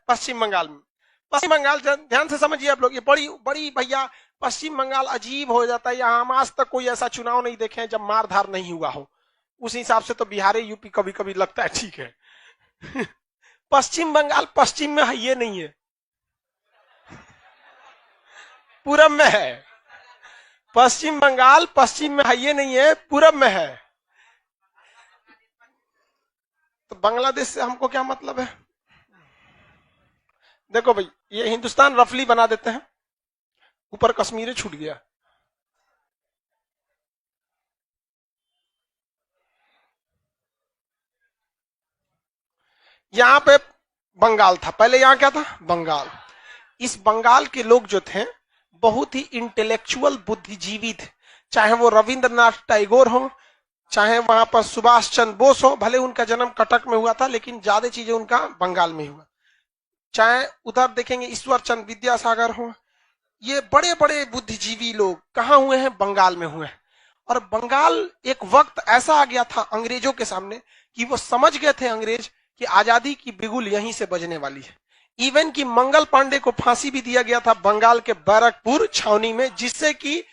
पश्चिम बंगाल में। पश्चिम बंगाल ध्यान से समझिए आप लोग, ये बड़ी बड़ी भैया पश्चिम बंगाल अजीब हो जाता है। यहाँ हम आज तक कोई ऐसा चुनाव नहीं देखे हैं जब मारधार नहीं हुआ हो। उस हिसाब से तो बिहार यूपी कभी कभी लगता है ठीक है। पश्चिम बंगाल पश्चिम में है, ये नहीं है, पूरब में है। पश्चिम बंगाल पश्चिम में है, ये नहीं है, पूरब में है। तो बांग्लादेश से हमको क्या मतलब है? देखो भाई, ये हिंदुस्तान रफली बना देते हैं, ऊपर कश्मीर छूट गया। यहां पे बंगाल था पहले, यहां क्या था? बंगाल। इस बंगाल के लोग जो थे बहुत ही इंटेलेक्चुअल बुद्धिजीवी थे, चाहे वो रविंद्रनाथ टैगोर हो, चाहे वहां पर सुभाष चंद्र बोस हो। भले उनका जन्म कटक में हुआ था लेकिन ज्यादा चीजें उनका बंगाल में हुआ। चाहे उधर देखेंगे ईश्वर चंद्र विद्यासागर हो, ये बड़े बड़े बुद्धिजीवी लोग कहाँ हुए हैं? बंगाल में हुए हैं। और बंगाल एक वक्त ऐसा आ गया था अंग्रेजों के सामने कि वो समझ गए थे अंग्रेज कि आजादी की बिगुल यहीं से बजने वाली है। इवन कि मंगल पांडे को फांसी भी दिया गया था बंगाल के बैरकपुर छावनी में, जिससे कि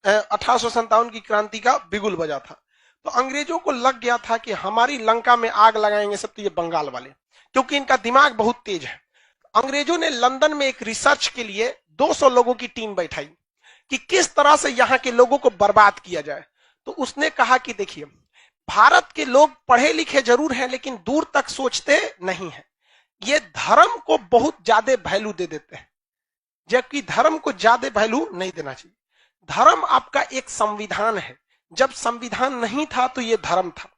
1857 की क्रांति का बिगुल बजा था। तो अंग्रेजों को लग गया था कि हमारी लंका में आग लगाएंगे सब तो ये बंगाल वाले, क्योंकि इनका दिमाग बहुत तेज है। अंग्रेजों ने लंदन में एक रिसर्च के लिए 200 लोगों की टीम बैठाई कि किस तरह से यहां के लोगों को बर्बाद किया जाए। तो उसने कहा कि देखिए, भारत के लोग पढ़े लिखे जरूर हैं लेकिन दूर तक सोचते नहीं हैं। ये धर्म को बहुत ज्यादा वैल्यू दे देते हैं, जबकि धर्म को ज्यादा वैल्यू नहीं देना चाहिए। धर्म आपका एक संविधान है, जब संविधान नहीं था तो ये धर्म था।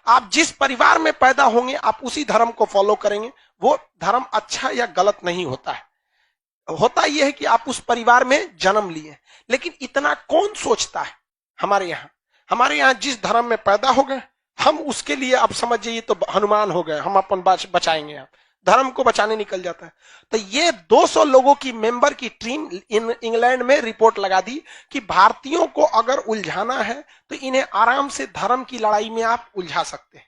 आप जिस परिवार में पैदा होंगे आप उसी धर्म को फॉलो करेंगे। वो धर्म अच्छा या गलत नहीं होता है, होता यह है कि आप उस परिवार में जन्म लिए। लेकिन इतना कौन सोचता है? हमारे यहाँ जिस धर्म में पैदा हो गए हम उसके लिए, आप समझ जाइए तो हनुमान हो गए, हम अपन बचाएंगे, आप धर्म को बचाने निकल जाता है। तो ये 200 लोगों की मेंबर की टीम इंग्लैंड में रिपोर्ट लगा दी कि भारतीयों को अगर उलझाना है तो इन्हें आराम से धर्म की लड़ाई में आप उलझा सकते हैं।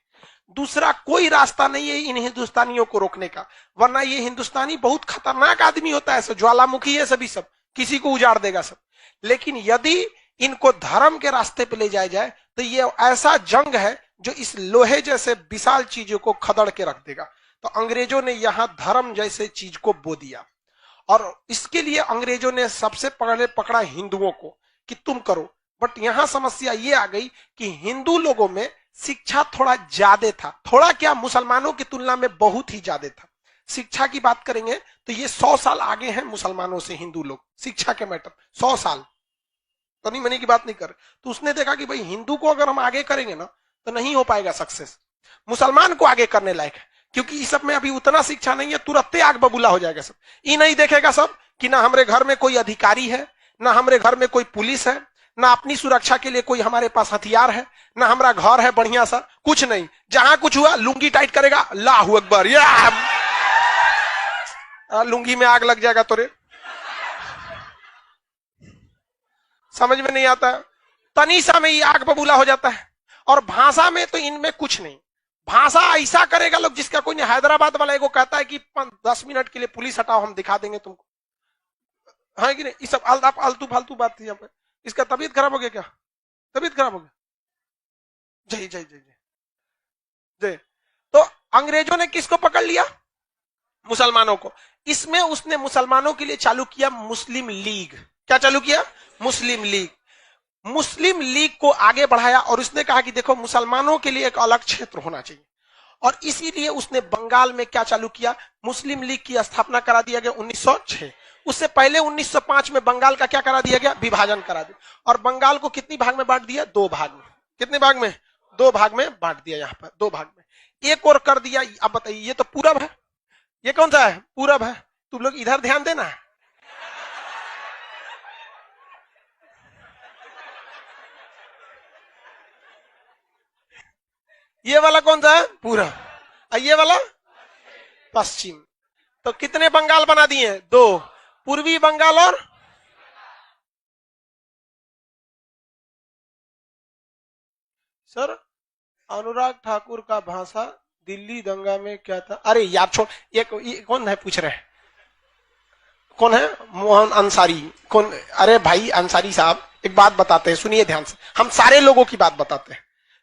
दूसरा कोई रास्ता नहीं है इन हिंदुस्तानियों को रोकने का, वरना ये हिंदुस्तानी बहुत खतरनाक आदमी होता है, ज्वालामुखी है सभी, सब किसी को उजाड़ देगा सब। लेकिन यदि इनको धर्म के रास्ते पे ले जाया जाए तो ये ऐसा जंग है जो इस लोहे जैसे विशाल चीजों को खदड़ के रख देगा। तो अंग्रेजों ने यहां धर्म जैसे चीज को बो दिया, और इसके लिए अंग्रेजों ने सबसे पहले पकड़ा हिंदुओं को कि तुम करो। बट यहां समस्या ये आ गई कि हिंदू लोगों में शिक्षा थोड़ा ज्यादा था, थोड़ा क्या, मुसलमानों की तुलना में बहुत ही ज्यादा था। शिक्षा की बात करेंगे तो ये 100 साल आगे हैं मुसलमानों से हिंदू लोग शिक्षा के मैटर, 100 साल, तनी मनी की बात नहीं कर। तो उसने देखा कि भाई हिंदू को अगर हम आगे करेंगे ना तो नहीं हो पाएगा सक्सेस, मुसलमान को आगे करने लायक है, क्योंकि इस सब में अभी उतना शिक्षा नहीं है, तुरंत आग बबूला हो जाएगा सब। ये नहीं देखेगा सब कि ना हमारे घर में कोई अधिकारी है, ना हमारे घर में कोई पुलिस है, ना अपनी सुरक्षा के लिए कोई हमारे पास हथियार है, ना हमारा घर है बढ़िया सा, कुछ नहीं। जहां कुछ हुआ लुंगी टाइट करेगा, अल्लाहू अकबर, या लुंगी में आग लग जाएगा तोरे। समझ में नहीं आता, तनीसा में ही आग बबूला हो जाता है। और भाषा में तो इनमें कुछ नहीं, भाषा ऐसा करेगा लोग जिसका कोई नहीं। हैदराबाद वाला एगो कहता है कि 10 मिनट के लिए पुलिस हटाओ हम दिखा देंगे तुमको, है कि नहीं? ये सब आलतू फालतू बात थी यहाँ पे। इसका तबीयत खराब हो गया क्या? तबीयत खराब हो गया? जय जय जय जय जय। तो अंग्रेजों ने किसको पकड़ लिया? मुसलमानों को। इसमें उसने मुसलमानों के लिए चालू किया मुस्लिम लीग। क्या चालू किया? मुस्लिम लीग। मुस्लिम लीग को आगे बढ़ाया और उसने कहा कि देखो मुसलमानों के लिए एक अलग क्षेत्र होना चाहिए, और इसीलिए उसने बंगाल में क्या चालू किया? मुस्लिम लीग की स्थापना करा दिया गया 1906। उससे पहले 1905 में बंगाल का क्या करा दिया गया? विभाजन करा दिया, और बंगाल को कितनी भाग में बांट दिया? 2 भाग में। कितने भाग में? 2 भाग में बांट दिया। यहां पर 2 भाग में, एक और कर दिया। अब बताइए, ये तो पूरब है, ये कौन सा है? पूरब है। तुम लोग इधर ध्यान देना, ये वाला कौन सा है? पूरब, और ये वाला पश्चिम। तो कितने बंगाल बना दिए? 2, पूर्वी बंगाल और सर अनुराग ठाकुर का भाषा दिल्ली दंगा में क्या था? अरे यार छोड़, ये कौन है पूछ रहे हैं? कौन है? मोहन अंसारी। कौन? अरे भाई अंसारी साहब, एक बात बताते हैं, सुनिए ध्यान से। हम सारे लोगों की बात बताते हैं,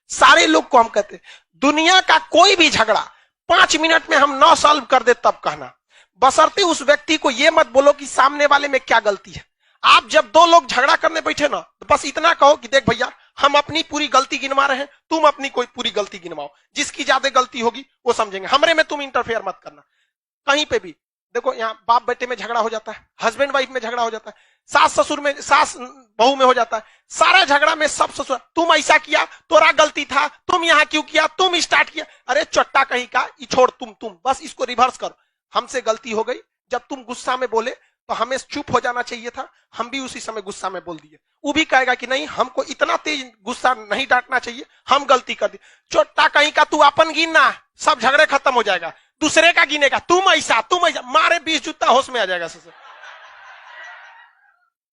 सारे लोग को हम कहते हैं, दुनिया का कोई भी झगड़ा 5 मिनट में हम 9 सॉल्व कर दे तब कहना, बशर्ते उस व्यक्ति को यह मत बोलो कि सामने वाले में क्या गलती है। आप जब दो लोग झगड़ा करने बैठे ना, तो बस इतना कहो कि देख भैया, हम अपनी पूरी गलती गिनवा रहे हैं, तुम अपनी कोई पूरी गलती गिनवाओ, जिसकी ज्यादा गलती होगी वो समझेंगे, हमरे में तुम इंटरफेयर मत करना। कहीं पे भी देखो, यहाँ बाप बेटे में झगड़ा हो जाता है, हस्बैंड वाइफ में झगड़ा हो जाता है, सास ससुर में, सास बहू में हो जाता है, सारा झगड़ा में सब ससुर, तुम ऐसा किया, तोरा गलती था, तुम यहाँ क्यों किया, तुम स्टार्ट किया। अरे चट्टा कहीं का, छोड़, तुम बस इसको रिवर्स करो। हमसे गलती हो गई, जब तुम गुस्सा में बोले तो हमें चुप हो जाना चाहिए था, हम भी उसी समय गुस्सा में बोल दिए। वो भी कहेगा कि नहीं, हमको इतना तेज गुस्सा नहीं डांटना चाहिए, हम गलती कर दी। चोट्टा कहीं का, तू अपन गिनना, सब झगड़े खत्म हो जाएगा। दूसरे का गिनेगा, तुम ऐसा मारे 20 जूता होश में आ जाएगा।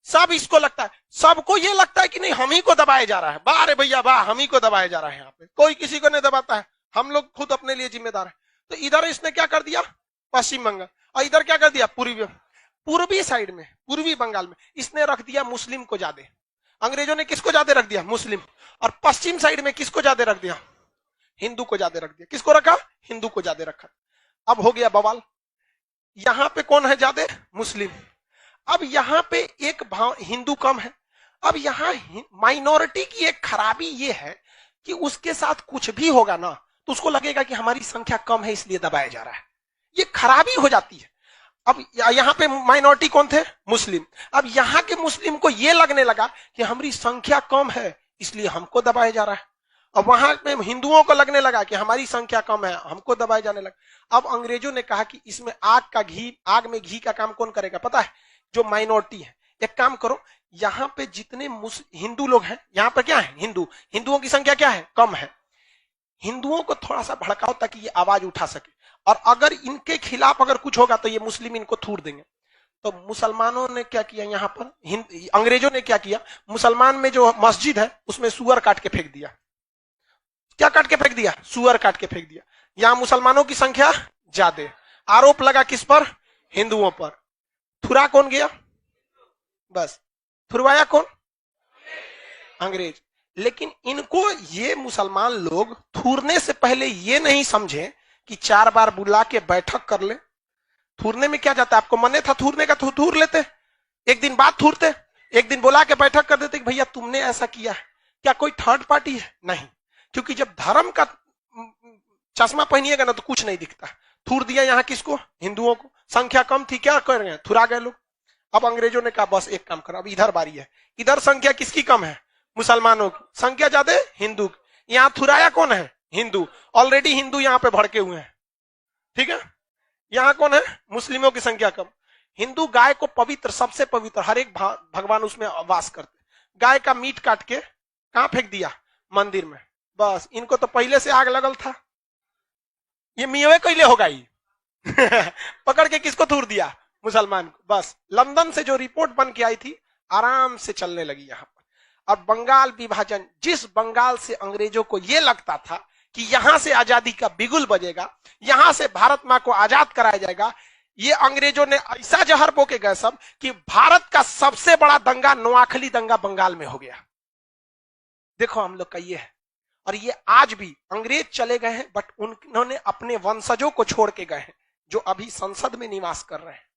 सब इसको लगता है, सबको ये लगता है कि नहीं हम ही को दबाया जा रहा है, वाह रे भैया वाह, हम ही को दबाया जा रहा है। यहाँ पे कोई किसी को नहीं दबाता है, हम लोग खुद अपने लिए जिम्मेदार है। तो इधर इसने क्या कर दिया, पश्चिम बंगाल, और इधर क्या कर दिया, पूर्वी साइड में, पूर्वी बंगाल में इसने रख दिया मुस्लिम को ज्यादा। अंग्रेजों ने किसको ज्यादा रख दिया, मुस्लिम। और पश्चिम साइड में किसको ज्यादा रख दिया, हिंदू को ज्यादा रख दिया। किसको रखा, हिंदू को ज्यादा रखा। अब हो गया बवाल, यहां पे कौन है ज्यादा, मुस्लिम। अब यहां पे एक भाव हिंदू कम है। अब यहां माइनॉरिटी की एक खराबी ये है कि उसके साथ कुछ भी होगा ना, तो उसको लगेगा कि हमारी संख्या कम है इसलिए दबाया जा रहा है, ये खराबी हो जाती है। अब यहां पे माइनॉरिटी कौन थे, मुस्लिम। अब यहां के मुस्लिम को यह लगने लगा कि हमारी संख्या कम है इसलिए हमको दबाया जा रहा है। अब वहां पे हिंदुओं को लगने लगा कि हमारी संख्या कम है, हमको दबाए जाने लगा। अब अंग्रेजों ने कहा कि इसमें आग में घी का काम कौन करेगा, पता है, जो माइनॉरिटी है। एक काम करो, यहाँ पे जितने हिंदू लोग हैं, यहाँ पर क्या है, हिंदुओं की संख्या क्या है, कम है। हिंदुओं को थोड़ा सा भड़काओ ताकि ये आवाज उठा सके, और अगर इनके खिलाफ अगर कुछ होगा तो ये मुस्लिम इनको थूर देंगे। तो मुसलमानों ने क्या किया, यहाँ पर अंग्रेजों ने क्या किया, मुसलमान में जो मस्जिद है उसमें सुअर काट के फेंक दिया। क्या काट के फेंक दिया, सुअर काट के फेंक दिया। यहां मुसलमानों की संख्या ज्यादा, आरोप लगा किस पर, हिंदुओं पर। थुरा कौन गया, बस थुरवाया कौन, अंग्रेज। लेकिन इनको ये मुसलमान लोग थूरने से पहले ये नहीं समझे कि 4 बार बुला के बैठक कर ले। थूरने में क्या जाता है, आपको मन था थूरने का तो थूर लेते, एक दिन बाद थूरते, एक दिन बुला के बैठक कर देते कि भैया तुमने ऐसा किया है। क्या कोई थर्ड पार्टी है, नहीं, क्योंकि जब धर्म का चश्मा पहनिएगा ना तो कुछ नहीं दिखता। थूर दिया यहाँ किसको, हिंदुओं को, संख्या कम थी, क्या कर रहे हैं, थुरा गए लोग। अब अंग्रेजों ने कहा बस एक काम करो, अब इधर बारी है, इधर संख्या किसकी कम है, मुसलमानों की, संख्या ज्यादा हिंदू की। यहाँ थुराया कौन है, हिंदू। ऑलरेडी हिंदू यहाँ पे भड़के हुए हैं, ठीक है। यहाँ कौन है, मुस्लिमों की संख्या कम। हिंदू गाय को पवित्र, सबसे पवित्र, हर एक भगवान उसमें वास करते, गाय का मीट काट के कहां फेंक दिया, मंदिर में। बस इनको तो पहले से आग लगल था, ये मियावे कैले होगा ही पकड़ के किसको थूर दिया, मुसलमान को। बस लंदन से जो रिपोर्ट बन के आई थी आराम से चलने लगी यहाँ पर। अब बंगाल विभाजन, जिस बंगाल से अंग्रेजों को यह लगता था कि यहां से आजादी का बिगुल बजेगा, यहां से भारत मां को आजाद कराया जाएगा, ये अंग्रेजों ने ऐसा जहर बोके गए सब कि भारत का सबसे बड़ा दंगा, नोआखली दंगा, बंगाल में हो गया। देखो हम लोग का ये है, और ये आज भी अंग्रेज चले गए हैं, बट उन्होंने अपने वंशजों को छोड़ के गए हैं जो अभी संसद में निवास कर रहे हैं।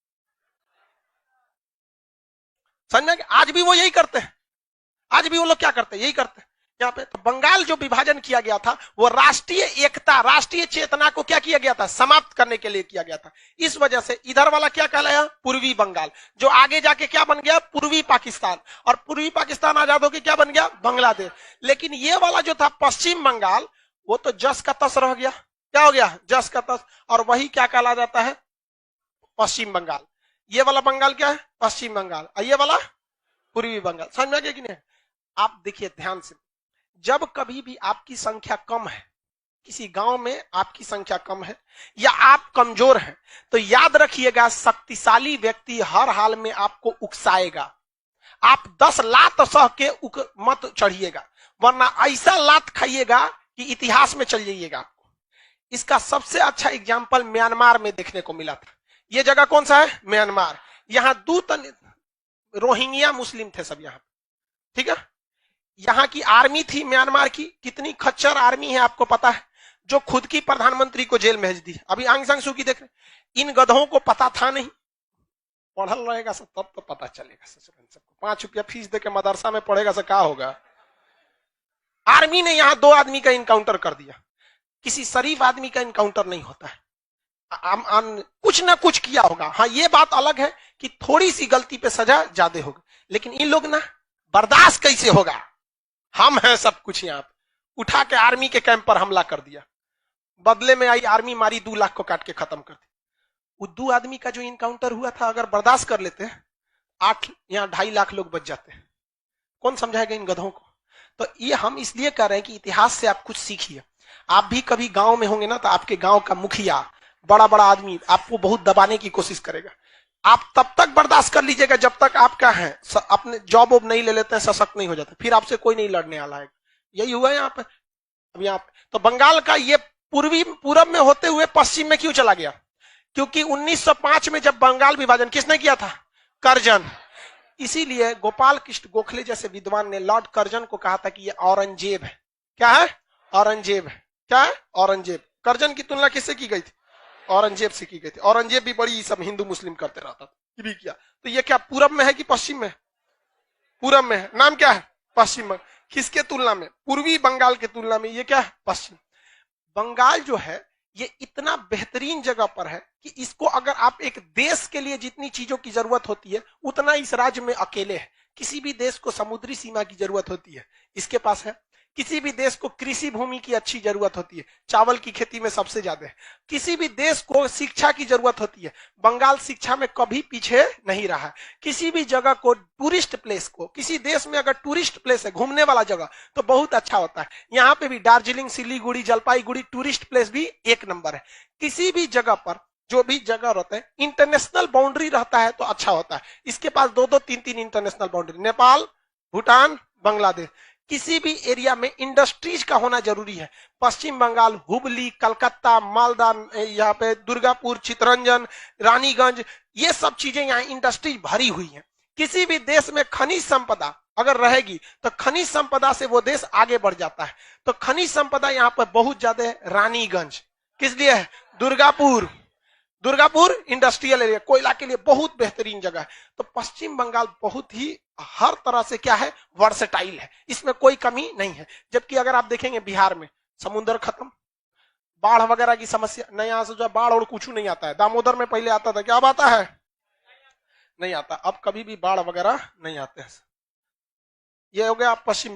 समझ में, आज भी वो यही करते हैं, आज भी वो लोग क्या करते हैं, यही करते हैं यहाँ पे। तो बंगाल जो विभाजन किया गया था वो राष्ट्रीय एकता, राष्ट्रीय चेतना को क्या किया गया था, समाप्त करने के लिए किया गया था। इस वजह से इधर वाला क्या कहलाया, पूर्वी बंगाल, जो आगे जाके क्या बन गया, पूर्वी पाकिस्तान, और पूर्वी पाकिस्तान आजाद होकर क्या बन गया, बांग्लादेश। लेकिन ये वाला जो था पश्चिम बंगाल, वो तो जस का तस रह गया। क्या हो गया, जस का तस, और वही क्या कहला जाता है, पश्चिम बंगाल। ये वाला बंगाल क्या है, पश्चिम बंगाल, और ये वाला पूर्वी बंगाल। समझ में आ गया कि नहीं। आप देखिए ध्यान से, जब कभी भी आपकी संख्या कम है, किसी गांव में आपकी संख्या कम है या आप कमजोर हैं, तो याद रखिएगा शक्तिशाली व्यक्ति हर हाल में आपको उकसाएगा। आप 10 लात सह के मत चढ़िएगा, वरना ऐसा लात खाइएगा कि इतिहास में चल जाइएगा आपको। इसका सबसे अच्छा एग्जाम्पल म्यांमार में देखने को मिला था। ये जगह कौन सा है? म्यांमार। यहां रोहिंग्या मुस्लिम थे सब यहां, ठीक है। यहां की आर्मी थी म्यांमार की, कितनी खच्चर आर्मी है आपको पता है, जो खुद की प्रधानमंत्री को जेल भेज दी। अभी आंग सांग सू की देख रहे, इन गधों को पता था नहीं, पढ़ल रहेगा सब तब तो पता चलेगा। सबको 5 रुपया फीस देके मदरसा में पढ़ेगा से क्या होगा। आर्मी ने यहां 2 आदमी का इनकाउंटर कर दिया। किसी शरीफ आदमी का इनकाउंटर नहीं होता है, कुछ ना कुछ किया होगा। हाँ, ये बात अलग है कि थोड़ी सी गलती पे सजा ज्यादा होगी, लेकिन इन लोग ना बर्दाश्त कैसे होगा। हम हैं सब कुछ यहाँ पे, उठा के आर्मी के कैंप पर हमला कर दिया, बदले में आई आर्मी मारी, 2 लाख को काट के खत्म कर दी। वो 2 आदमी का जो इनकाउंटर हुआ था, अगर बर्दाश्त कर लेते 8 या 2.5 लाख लोग बच जाते। कौन समझाएगा इन गधों को। तो ये हम इसलिए कर रहे हैं कि इतिहास से आप कुछ सीखिए। आप भी कभी गांव में होंगे ना, तो आपके गांव का मुखिया, बड़ा बड़ा आदमी आपको बहुत दबाने की कोशिश करेगा। आप तब तक बर्दाश्त कर लीजिएगा जब तक आपका है अपने जॉब वॉब नहीं ले लेते हैं, सशक्त नहीं हो जाते, फिर आपसे कोई नहीं लड़ने वाला है। यही हुआ है यहाँ पे। अब यहाँ पे तो बंगाल का ये पूरब में होते हुए पश्चिम में क्यों चला गया? क्योंकि 1905 में जब बंगाल विभाजन किसने किया था? कर्जन। इसीलिए गोपाल कृष्ण गोखले जैसे विद्वान ने लॉर्ड कर्जन को कहा था कि ये औरंगजेब है। क्या है? औरंगजेब है। क्या है? औरंगजेब। कर्जन की तुलना किससे की गई थी? औरंगजेब से की गई थी। औरंगजेब भी बड़ी सब हिंदू मुस्लिम करते रहता था, ये भी किया। तो ये क्या पूरब में है कि पश्चिम में? पूरब में है। नाम क्या है? पश्चिम में। किसके तुलना में? पूर्वी बंगाल के तुलना में ये क्या है? पश्चिम। बंगाल जो है ये इतना बेहतरीन जगह पर है कि इसको अगर आप एक देश के लिए जितनी चीजों की जरूरत होती है, उतना इस राज्य में अकेले है। किसी भी देश को समुद्री सीमा की जरूरत होती है, इसके पास है। किसी भी देश को कृषि भूमि की अच्छी जरूरत होती है, चावल की खेती में सबसे ज्यादा है। किसी भी देश को शिक्षा की जरूरत होती है, बंगाल शिक्षा में कभी पीछे नहीं रहा है। किसी भी जगह को टूरिस्ट प्लेस को, किसी देश में अगर टूरिस्ट प्लेस है, घूमने वाला जगह, तो बहुत अच्छा होता है। यहाँ पे भी दार्जिलिंग, सिलीगुड़ी, जलपाईगुड़ी टूरिस्ट प्लेस भी 1 नंबर है। किसी भी जगह पर जो भी जगह रहता है, इंटरनेशनल बाउंड्री रहता है तो अच्छा होता है। इसके पास 2-2, 3-3 इंटरनेशनल बाउंड्री, नेपाल, भूटान, बांग्लादेश। किसी भी एरिया में इंडस्ट्रीज का होना जरूरी है। पश्चिम बंगाल, हुबली, कलकत्ता, मालदा, यहाँ पे दुर्गापुर, चितरंजन, रानीगंज, ये सब चीजें यहाँ इंडस्ट्रीज भरी हुई हैं। किसी भी देश में खनिज संपदा अगर रहेगी तो खनिज संपदा से वो देश आगे बढ़ जाता है। तो खनिज संपदा यहाँ पर बहुत ज्यादा है। रानीगंज किस लिए है? दुर्गापुर इंडस्ट्रियल एरिया, कोयला के लिए बहुत बेहतरीन जगह है। तो पश्चिम बंगाल बहुत ही हर तरह से क्या है? वर्सेटाइल है, इसमें कोई कमी नहीं है। जबकि अगर आप देखेंगे बिहार में समुद्र खत्म, बाढ़ वगैरह की समस्या नहीं, यहां से जो बाढ़ और कुछ नहीं आता है। दामोदर में पहले आता था, क्या अब आता है? नहीं आता। अब कभी भी बाढ़ वगैरह नहीं आते हैं। ये हो गया पश्चिम